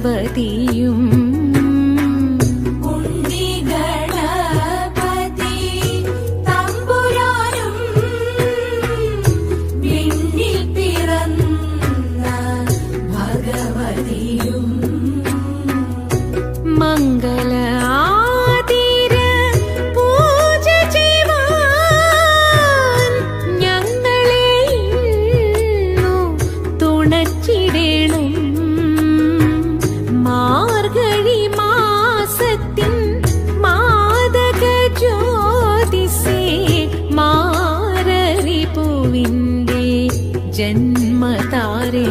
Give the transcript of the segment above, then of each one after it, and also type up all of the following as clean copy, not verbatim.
ഭഗവതിയും മംഗള ആതിര പൂജ ചെയ്യുവാൻ ഞങ്ങളെ ഇന്നു തുണച്ചിടണം. മാർഗഴി മാസത്തിൻ മാദക ജ്യോതിസേ മാരരി പൂവിന്റെ ജന്മതാരേ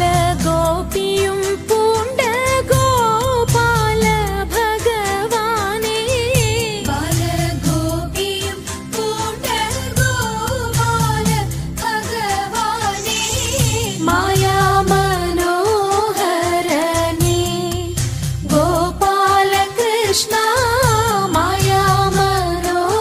ബാലഗോപിയും പൂണ്ട ഗോപാല ഭഗവാനേ ബാലഗോപിയും പൂണ്ട ഗോപാല ഭഗവാനേ മായാ മനോഹരനേ ഗോപാല കൃഷ്ണ മായാ മനോഹരനേ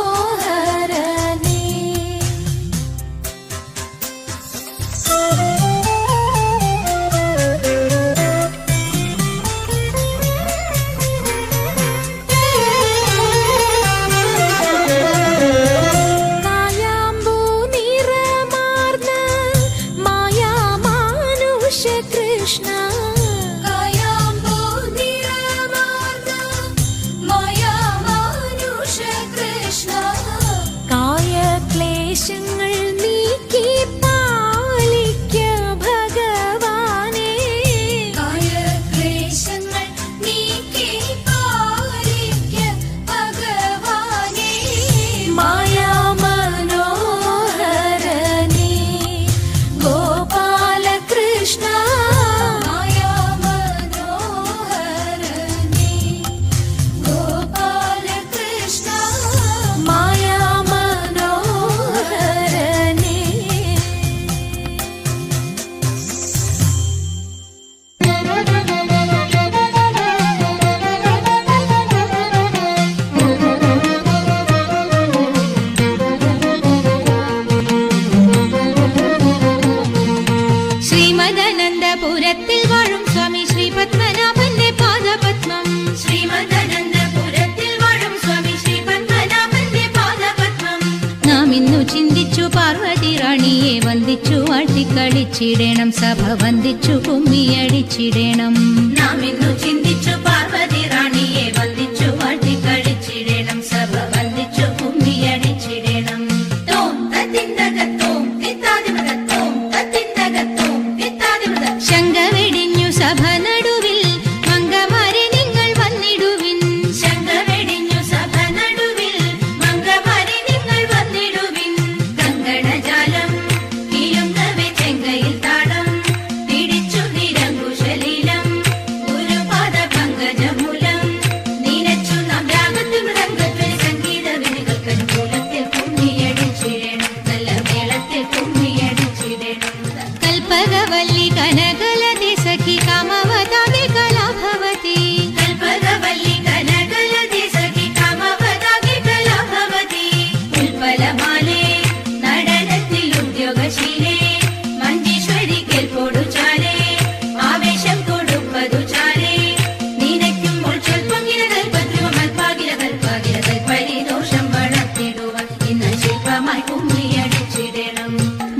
ക്ലേശങ്ങൾ നീക്കി പാലിക്ക ഭഗവാനേ ക്ലേശങ്ങൾ നീക്കി പാലിക്ക ഭഗവാനേ മായാ മനോഹരനേ ഗോപാല കൃഷ്ണ മായാ മനോഹരനേ ഗോപാല കൃഷ്ണ മായാ ശ്രീമദനന്ദപുരത്തിൽ വാഴും സ്വാമി ശ്രീ പത്മനാഭന്റെ പാദപത്മം ശ്രീമദനന്ദപുരത്തിൽ വാഴും സ്വാമി ശ്രീ പത്മനാഭന്റെ പാദപത്മം നാം ഇന്നു ചിന്തിച്ചു പാർവതി റാണിയെ വന്ദിച്ചു വാഴ്ത്തിക്കളിച്ചിടണം സഭ വന്ദിച്ചു കുമ്മിയടിച്ചിടണം നാം ഇന്നു ചിന്തിച്ചു പാർവതി റാണിയെ വന്ദിച്ചു വാഴ്ത്തിക്കളി कल्पगवल्ली कनकलते सखी कामवदागे कला भवति कल्पगवल्ली कनकलते सखी कामवदागे कला भवति उल्पलमाले നടനത്തിൽ ഉദ്യോഗശീലേ മഞ്ചേശ്വരി കേൾപ്പോടു ചാലേ ആവേശം കൊടുപ്പതു ചാലേ നീനയ്ക്കുമ്പോൾ ചൊൽപ്പൊങ്ങില കൽപ്പദ്രുവ കൽപ്പാകില കൽപ്പാകില കൽപ്പരിദോഷം വളർത്തിടുവാൻ ഇന്ന് ശില്പമായി കുമ്മിയടിച്ചിടണം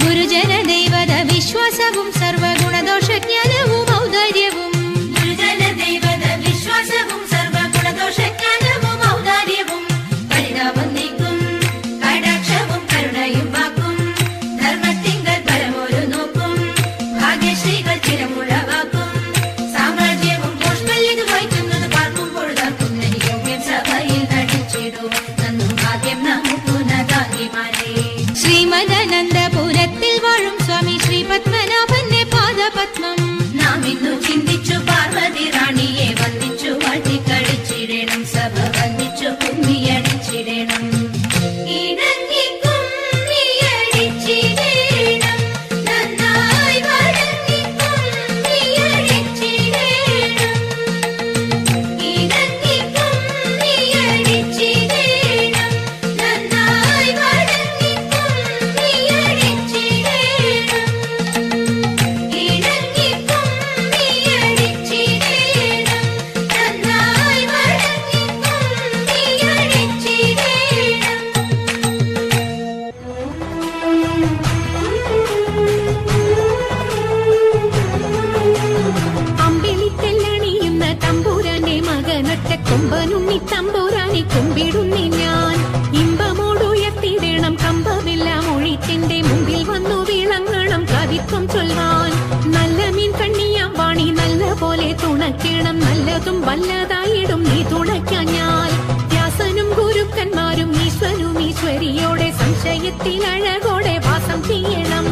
ഗുരുജന ദൈവത വിശ്വാസവും സർവഗുണദോഷജ്ഞാനവും ഔദാര്യവും ഗുരുജന ദൈവത വിശ്വാസവും സർവഗുണദോഷജ്ഞാനവും ഔദാര്യവും പരിതാപം നീക്കും കടാക്ഷവും കരുണയും വാക്കും ധർമ്മത്തിങ്കൽ പരമൊരു നോക്കും ഭാഗ്യശ്രീകൾ ചിരമുഴവാക്കും സാമ്രാജ്യവും പോഷ്മല്യത് വഹിക്കുന്നത് പാർക്കുമ്പോൾ യോഗ്യം സഭയിൽ നടിച്ചിടും നന്നും ഭാഗ്യം നമുക്കു നഗാതിമാരെ ശ്രീമദനന്ദപുരത്തിൽ വാഴും സ്വാമി ശ്രീ പത്മനാഭന്റെ പാദപത്മം നാം ഇന്നു ചിന്തിച്ചു പാർവതി റാണിയെ വന്ദിച്ചു വാഴ്ത്തിക്കളിച്ചിടണം സഭ വന്ദിച്ചു കുമ്മിയടിച്ചിടണം ഇണങ്ങി കുമ്മിയടിച്ചിടണം നന്നായി വഴങ്ങി കുമ്മിയടിച്ചിടണം ഇണങ്ങി കുമ്മിയടിച്ചിടണം നന്നായി വഴങ്ങി കുമ്മിയടിച്ചിടണം ഇണങ്ങി കുമ്മിയടിച്ചിടണം നന്നായി വഴങ്ങി കുമ്മിയടിച്ചിടണം അമ്പിളിത്തെല്ലണിയുന്ന തമ്പുരാന്റെ മകനൊറ്റ കൊമ്പനുണ്ണി തമ്പുരാനെ കുമ്പിടുന്നി ഞാൻ ഇമ്പമോടുയർത്തിടണം കമ്പമെല്ലാം ഒഴിത്തിന്റെ മുമ്പിൽ വന്നു വിളങ്ങണം കവിത്വം ചൊൽവാൻ നല്ല മീൻ കണ്ണിയാം വാണി നല്ല പോലെ തുണയ്ക്കണം നല്ലതും വല്ലതായിടും നീ തുണയ്ക്കാൻ ഞാൻ വ്യാസനും ഗുരുക്കന്മാരും ഈശ്വരും ഈശ്വരിയോടെ സംശയത്തിൽ അഴകോടെ വാസം ചെയ്യണം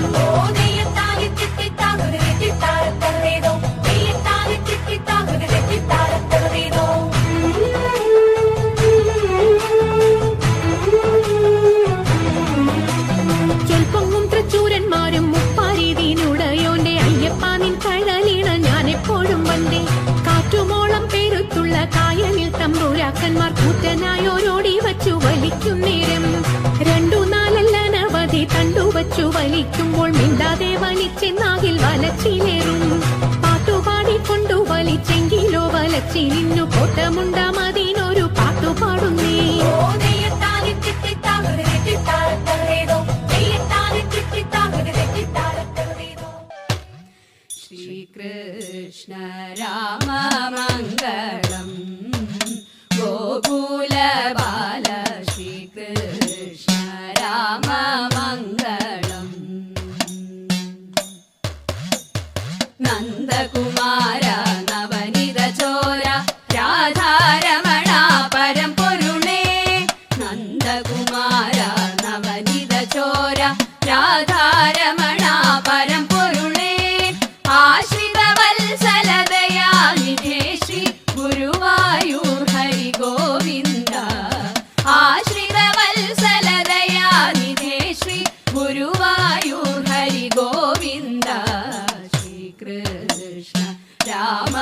ചൊൽപ്പൊങ്ങും തൃച്ചൂരന്മാരും മുപ്പാരീതിനുടയോന്റെ അയ്യപ്പ നിൻ കഴലിണ ഞാൻ എപ്പോഴും വந்தേ കാറ്റുമോളം പേരുത്തുള്ള കായലിൽ തമ്പുരാക്കന്മാർ കൂറ്റനായോരോടി വച്ചു വലിക്കും നേരം രണ്ടു നാലല്ലനവധി തണ്ടുവച്ചു വലിക്കുമ്പോൾ മിണ്ടാതെ വലിച്ചെന്നാകിൽ വലച്ചിലേറും പാട്ടുപാടിക്കൊണ്ടു വലിച്ചെങ്കിലോ വലച്ചിലിന്നു കോട്ടമുണ്ടാമതിനൊരു പാട്ടുപാടുന്നേ ശ്രീകൃഷ്ണ രാമ മംഗളം ഗോകുല ബാല ശ്രീകൃഷ്ണ രാമ മംഗളം നന്ദകുമാര നവനിത ചോര രാധാരമണ പരമ്പൊരുളേ നന്ദകുമാര നവനിത ചോര രാധാരമണ പരമ്പൊരുളേ ആശ്രിത വത്സലതയാനിധേ ശ്രീ ഗുരുവായൂർ ഹരി ഗോവിന്ദ ആശ്രിത വത്സലതയാനിധേ ശ്രീ ഗുരുവായൂർ ഹരി ഗോവിന്ദ ശ്രീകൃഷ്ണ രാമ